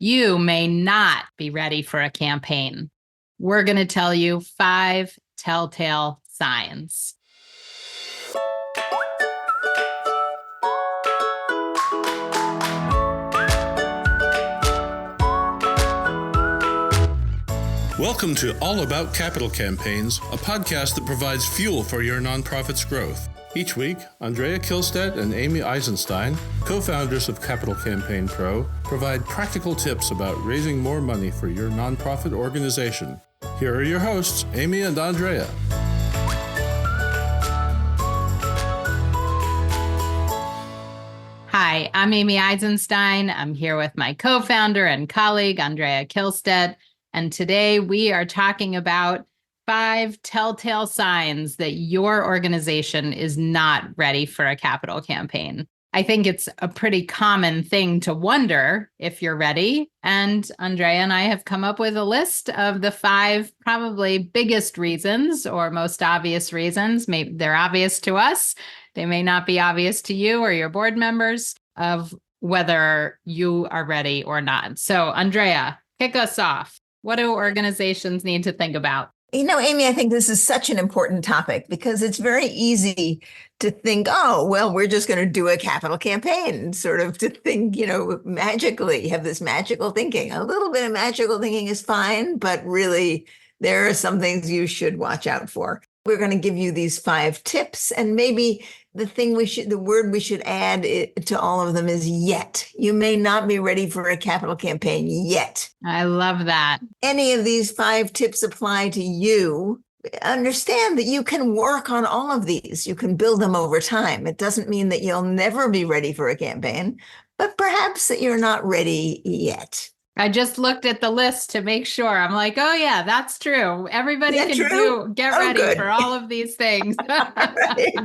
you may not be ready for a campaign. We're going to tell you 5 telltale signs. Welcome to All About Capital Campaigns, a podcast that provides fuel for your nonprofit's growth. Each week, Andrea Kihlstedt and Amy Eisenstein, co-founders of Capital Campaign Pro, provide practical tips about raising more money for your nonprofit organization. Here are your hosts, Amy and Andrea. Hi, I'm Amy Eisenstein. I'm here with my co-founder and colleague, Andrea Kihlstedt. And today we are talking about 5 telltale signs that your organization is not ready for a capital campaign. I think it's a pretty common thing to wonder if you're ready. And Andrea and I have come up with a list of the 5 probably biggest reasons or most obvious reasons. Maybe they're obvious to us. They may not be obvious to you or your board members of whether you are ready or not. So Andrea, kick us off. What do organizations need to think about? You know, Amy, I think this is such an important topic because it's very easy to think, oh, well, we're just going to do a capital campaign, sort of to think, magically, have this magical thinking. A little bit of magical thinking is fine, but really there are some things you should watch out for. We're going to give you these 5 tips, and maybe the word we should add to all of them is yet. You may not be ready for a capital campaign yet. I love that. Any of these 5 tips apply to you. Understand that you can work on all of these. You can build them over time. It doesn't mean that you'll never be ready for a campaign, but perhaps that you're not ready yet. I just looked at the list to make sure. I'm like, oh yeah, that's true. Everybody can get ready good. For all of these things. Right,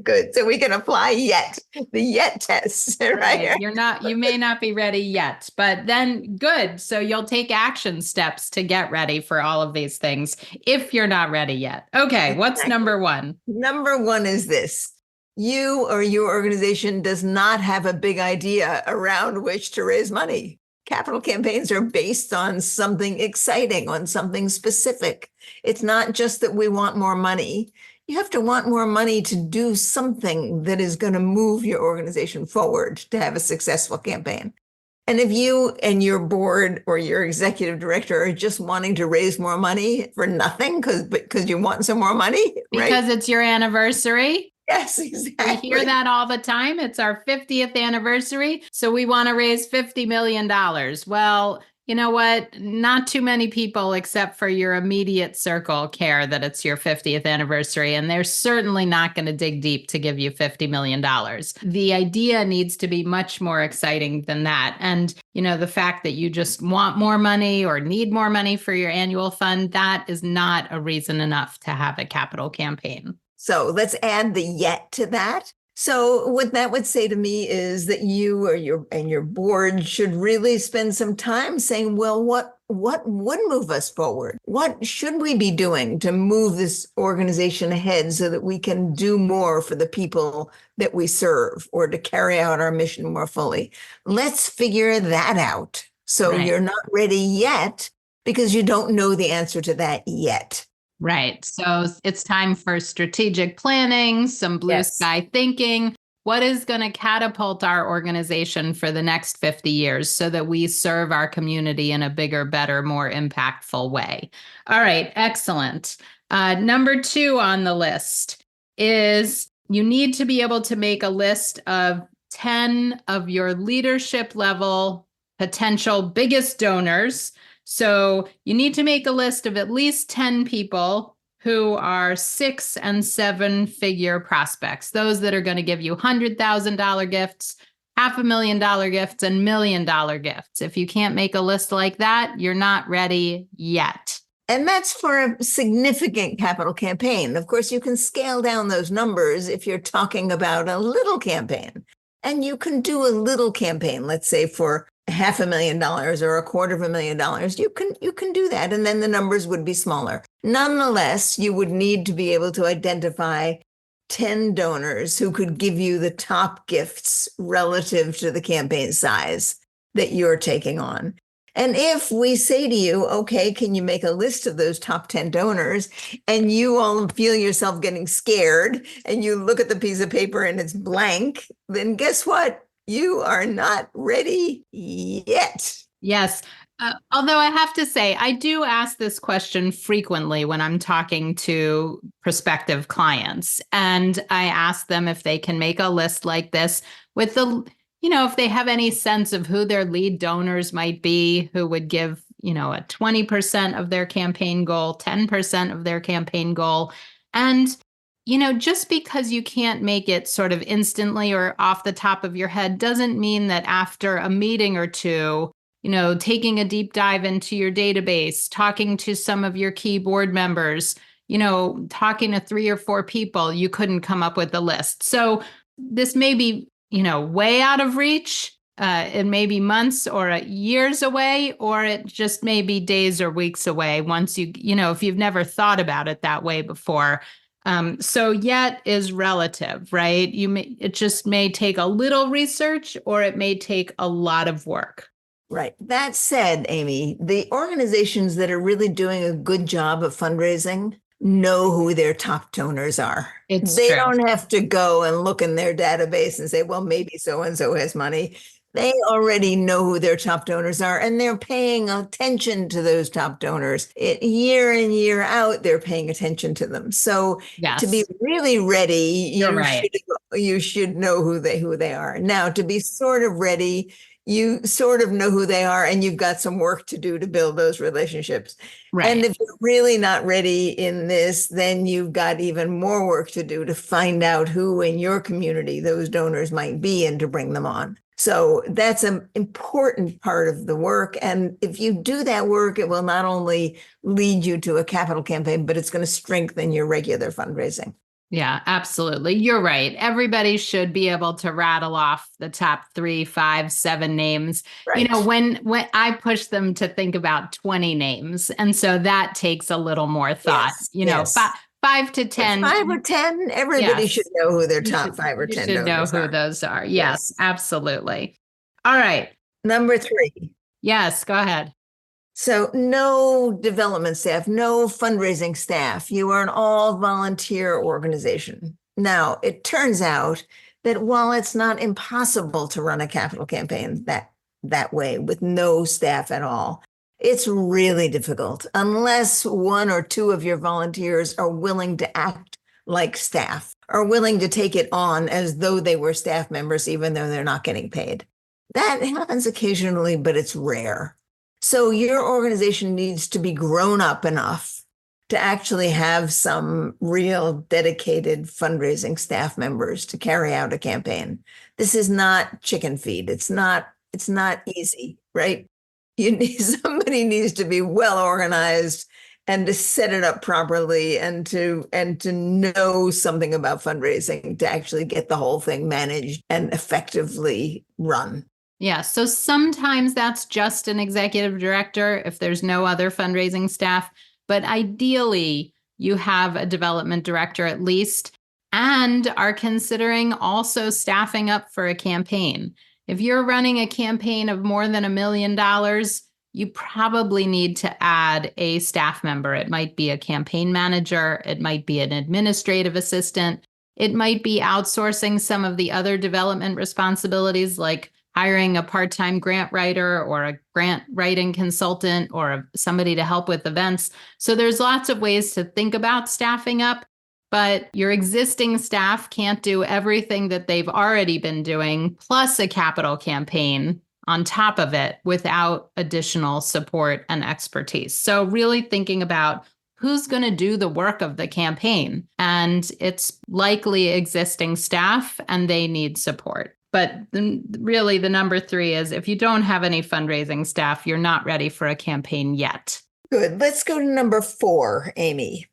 good. So we can apply yet, the yet test, right? You may not be ready yet, but then good. So you'll take action steps to get ready for all of these things if you're not ready yet. Okay, what's number 1? Number 1 is this. You or your organization does not have a big idea around which to raise money. Capital campaigns are based on something exciting, on something specific. It's not just that we want more money. You have to want more money to do something that is going to move your organization forward to have a successful campaign. And if you and your board or your executive director are just wanting to raise more money for nothing because you want some more money, right? Because it's your anniversary. Yes, exactly. We hear that all the time. It's our 50th anniversary, so we want to raise $50 million. Well, you know what? Not too many people, except for your immediate circle, care that it's your 50th anniversary, and they're certainly not going to dig deep to give you $50 million. The idea needs to be much more exciting than that. And, the fact that you just want more money or need more money for your annual fund, that is not a reason enough to have a capital campaign. So let's add the yet to that. So what that would say to me is that you or your board should really spend some time saying, well, what would move us forward? What should we be doing to move this organization ahead so that we can do more for the people that we serve or to carry out our mission more fully? Let's figure that out. So You're not ready yet because you don't know the answer to that yet. Right. So it's time for strategic planning, some blue sky thinking. What is going to catapult our organization for the next 50 years so that we serve our community in a bigger, better, more impactful way? All right. Excellent. Number 2 on the list is you need to be able to make a list of 10 of your leadership level potential biggest donors. So you need to make a list of at least 10 people who are 6- and 7-figure prospects, those that are going to give you $100,000 gifts, $500,000 gifts, and $1 million gifts. If you can't make a list like that, you're not ready yet. And that's for a significant capital campaign. Of course, you can scale down those numbers if you're talking about a little campaign. And you can do a little campaign, let's say for $500,000 or $250,000, you can do that. And then the numbers would be smaller. Nonetheless, you would need to be able to identify 10 donors who could give you the top gifts relative to the campaign size. that you're taking on. And if we say to you, okay, can you make a list of those top 10 donors, and you all feel yourself getting scared and you look at the piece of paper and it's blank, then guess what? You are not ready yet. Yes. Although I have to say, I do ask this question frequently when I'm talking to prospective clients. And I ask them if they can make a list like this with if they have any sense of who their lead donors might be, who would give, a 20% of their campaign goal, 10% of their campaign goal. And, just because you can't make it sort of instantly or off the top of your head doesn't mean that after a meeting or two, taking a deep dive into your database, talking to some of your key board members, talking to 3 or 4 people, you couldn't come up with a list. So this may be, way out of reach. It may be months or years away, or it just may be days or weeks away once if you've never thought about it that way before. So yet is relative, right? It just may take a little research, or it may take a lot of work. Right. That said, Amy, the organizations that are really doing a good job of fundraising know who their top donors are. They true. don't have to go and look in their database and say, well, maybe so-and-so has money. They already know who their top donors are, and they're paying attention to those top donors. Year in, year out, they're paying attention to them. So to be really ready, you should know who they are. Now, to be sort of ready, you sort of know who they are, and you've got some work to do to build those relationships. Right. And if you're really not ready in this, then you've got even more work to do to find out who in your community those donors might be and to bring them on. So that's an important part of the work. And if you do that work, it will not only lead you to a capital campaign, but it's going to strengthen your regular fundraising. Yeah, absolutely. You're right. Everybody should be able to rattle off the top 3, 5, 7 names. Right. When I push them to think about 20 names. And so that takes a little more thought, yes. 5 to 10. 5 or 10, everybody should know who their top 5 or 10 should know who those are. Yes, absolutely. All right. Number 3. Yes, go ahead. So no development staff, no fundraising staff. You are an all volunteer organization. Now, it turns out that while it's not impossible to run a capital campaign that way with no staff at all, it's really difficult unless 1 or 2 of your volunteers are willing to act like staff, are willing to take it on as though they were staff members, even though they're not getting paid. That happens occasionally, but it's rare. So your organization needs to be grown up enough to actually have some real dedicated fundraising staff members to carry out a campaign. This is not chicken feed. It's not easy, right? Somebody needs to be well organized and to set it up properly and to know something about fundraising to actually get the whole thing managed and effectively run. Yeah. So sometimes that's just an executive director if there's no other fundraising staff. But ideally, you have a development director at least, and are considering also staffing up for a campaign. If you're running a campaign of more than $1 million, you probably need to add a staff member. It might be a campaign manager. It might be an administrative assistant. It might be outsourcing some of the other development responsibilities, like hiring a part-time grant writer or a grant writing consultant or somebody to help with events. So there's lots of ways to think about staffing up, but your existing staff can't do everything that they've already been doing, plus a capital campaign on top of it without additional support and expertise. So really thinking about who's going to do the work of the campaign, and it's likely existing staff and they need support. But really, the number 3 is if you don't have any fundraising staff, you're not ready for a campaign yet. Good. Let's go to number 4, Amy.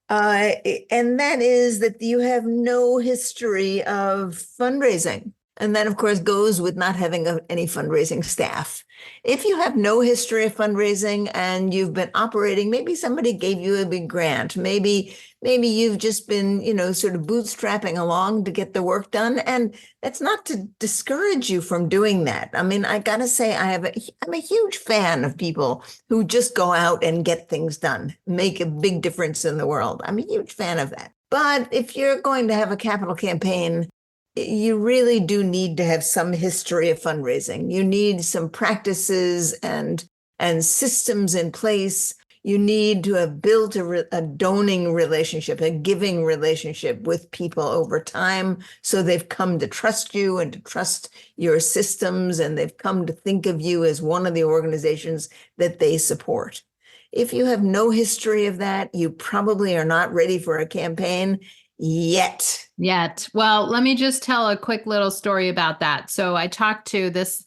And that is that you have no history of fundraising. And that, of course, goes with not having any fundraising staff. If you have no history of fundraising and you've been operating, maybe somebody gave you a big grant, maybe you've just been, sort of bootstrapping along to get the work done. And that's not to discourage you from doing that. I mean, I got to say, I'm a huge fan of people who just go out and get things done, make a big difference in the world. I'm a huge fan of that. But if you're going to have a capital campaign, you really do need to have some history of fundraising. You need some practices and systems in place. You need to have built a doning relationship, a giving relationship with people over time. So they've come to trust you and to trust your systems, and they've come to think of you as one of the organizations that they support. If you have no history of that, you probably are not ready for a campaign yet. Well, let me just tell a quick little story about that. So I talked to this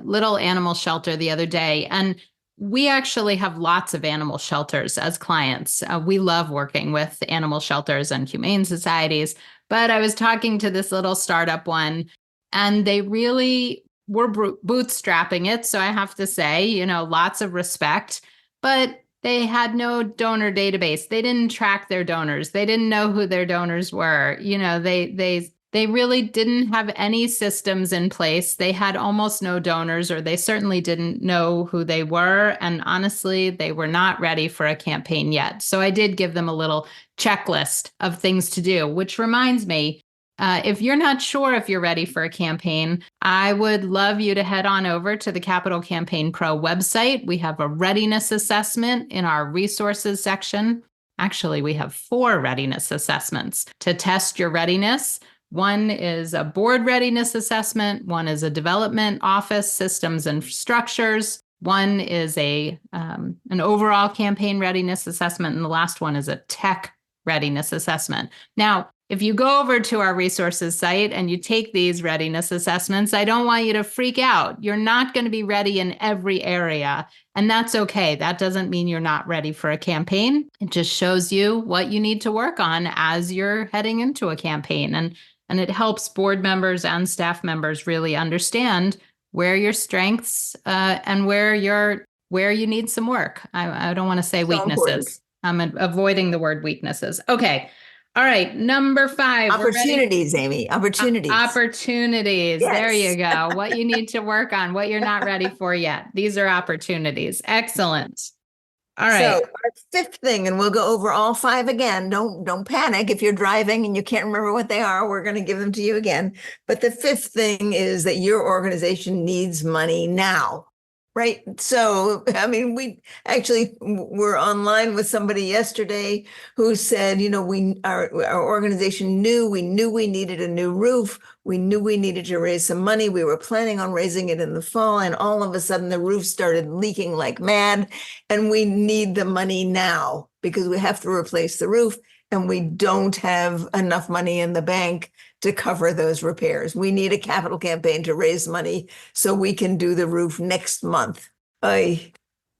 little animal shelter the other day, and we actually have lots of animal shelters as clients. We love working with animal shelters and humane societies, but I was talking to this little startup one, and they really were bootstrapping it. So I have to say, lots of respect, but they had no donor database. They didn't track their donors. They didn't know who their donors were. They really didn't have any systems in place. They had almost no donors, or they certainly didn't know who they were. And honestly, they were not ready for a campaign yet. So I did give them a little checklist of things to do, which reminds me, if you're not sure if you're ready for a campaign, I would love you to head on over to the Capital Campaign Pro website. We have a readiness assessment in our resources section. Actually, we have 4 readiness assessments to test your readiness. One is a board readiness assessment. One is a development office systems and structures. One is an overall campaign readiness assessment. And the last one is a tech readiness assessment. Now, if you go over to our resources site and you take these readiness assessments, I don't want you to freak out. You're not going to be ready in every area, and that's okay. That doesn't mean you're not ready for a campaign. It just shows you what you need to work on as you're heading into a campaign. And it helps board members and staff members really understand where your strengths and where you need some work. I don't want to say So weaknesses. important. I'm avoiding the word weaknesses. Okay. All right. Number 5. Opportunities, Amy. Opportunities. Opportunities. Yes. There you go. What you need to work on, what you're not ready for yet. These are opportunities. Excellent. All right. So our 5th thing, and we'll go over all 5 again. Don't panic if you're driving and you can't remember what they are. We're going to give them to you again. But the 5th thing is that your organization needs money now. Right. So, I mean, we actually were online with somebody yesterday who said, our organization knew we needed a new roof. We knew we needed to raise some money. We were planning on raising it in the fall. And all of a sudden, the roof started leaking like mad. And we need the money now because we have to replace the roof. And we don't have enough money in the bank to cover those repairs. We need a capital campaign to raise money so we can do the roof next month. Guess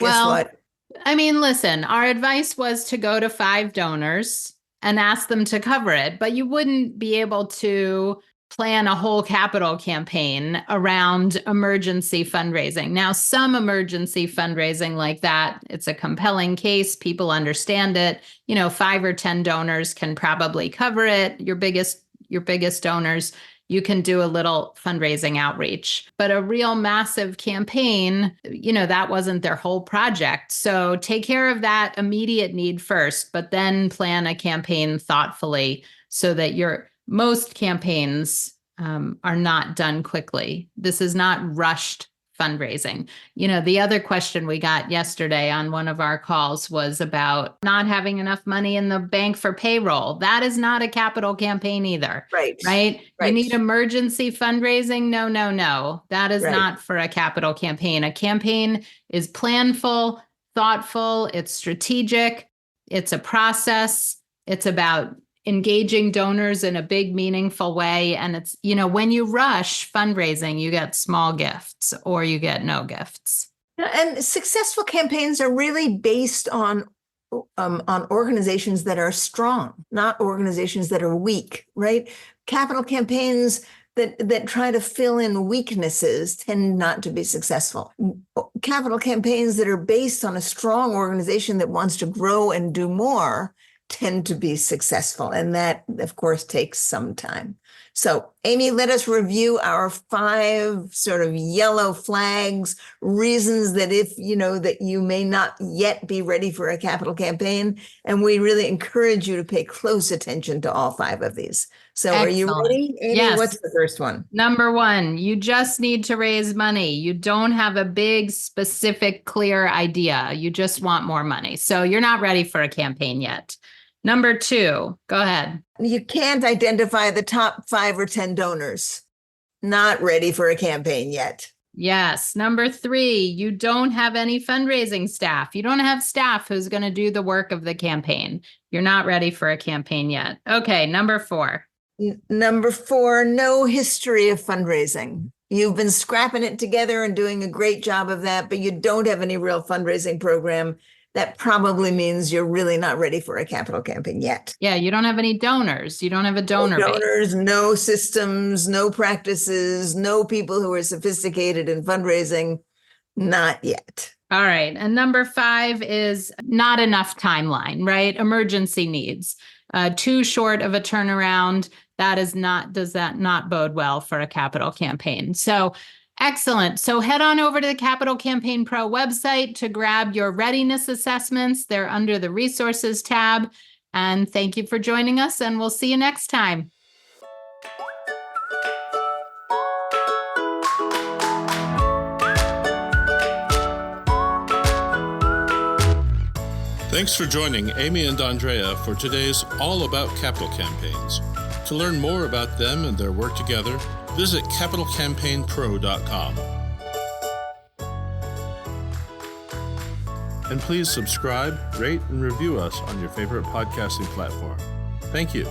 what? I mean, listen, our advice was to go to 5 donors and ask them to cover it, but you wouldn't be able to plan a whole capital campaign around emergency fundraising. Now, some emergency fundraising like that, it's a compelling case. People understand it. 5 or 10 donors can probably cover it. Your biggest donors, you can do a little fundraising outreach. But a real massive campaign, that wasn't their whole project. So take care of that immediate need first, but then plan a campaign thoughtfully so that most campaigns are not done quickly. This is not rushed fundraising. The other question we got yesterday on one of our calls was about not having enough money in the bank for payroll. That is not a capital campaign either. Right? You need emergency fundraising? No. That is not for a capital campaign. A campaign is planful, thoughtful, it's strategic, it's a process, it's about engaging donors in a big, meaningful way. And it's, when you rush fundraising, you get small gifts or you get no gifts. And successful campaigns are really based on organizations that are strong, not organizations that are weak, right? Capital campaigns that try to fill in weaknesses tend not to be successful. Capital campaigns that are based on a strong organization that wants to grow and do more tend to be successful. And that, of course, takes some time. So, Amy, let us review our 5 sort of yellow flags, reasons that that you may not yet be ready for a capital campaign. And we really encourage you to pay close attention to all 5 of these. So Excellent. Are you ready, Amy? Yes. What's the first one? Number 1, you just need to raise money. You don't have a big, specific, clear idea. You just want more money. So you're not ready for a campaign yet. Number 2, go ahead. You can't identify the top 5 or 10 donors. Not ready for a campaign yet. Yes. Number 3, you don't have any fundraising staff. You don't have staff who's going to do the work of the campaign. You're not ready for a campaign yet. Okay. Number 4. Number 4, no history of fundraising. You've been scrapping it together and doing a great job of that, but you don't have any real fundraising program. That probably means you're really not ready for a capital campaign yet. Yeah, you don't have any donors. You don't have a donor base. No donors, no systems, no practices, no people who are sophisticated in fundraising. Not yet. All right. And number 5 is not enough timeline, right? Emergency needs. Too short of a turnaround. Does that not bode well for a capital campaign? So excellent. So head on over to the Capital Campaign Pro website to grab your readiness assessments. They're under the resources tab. And thank you for joining us, and we'll see you next time. Thanks for joining Amy and Andrea for today's All About Capital Campaigns. To learn more about them and their work together, visit capitalcampaignpro.com. And please subscribe, rate, and review us on your favorite podcasting platform. Thank you.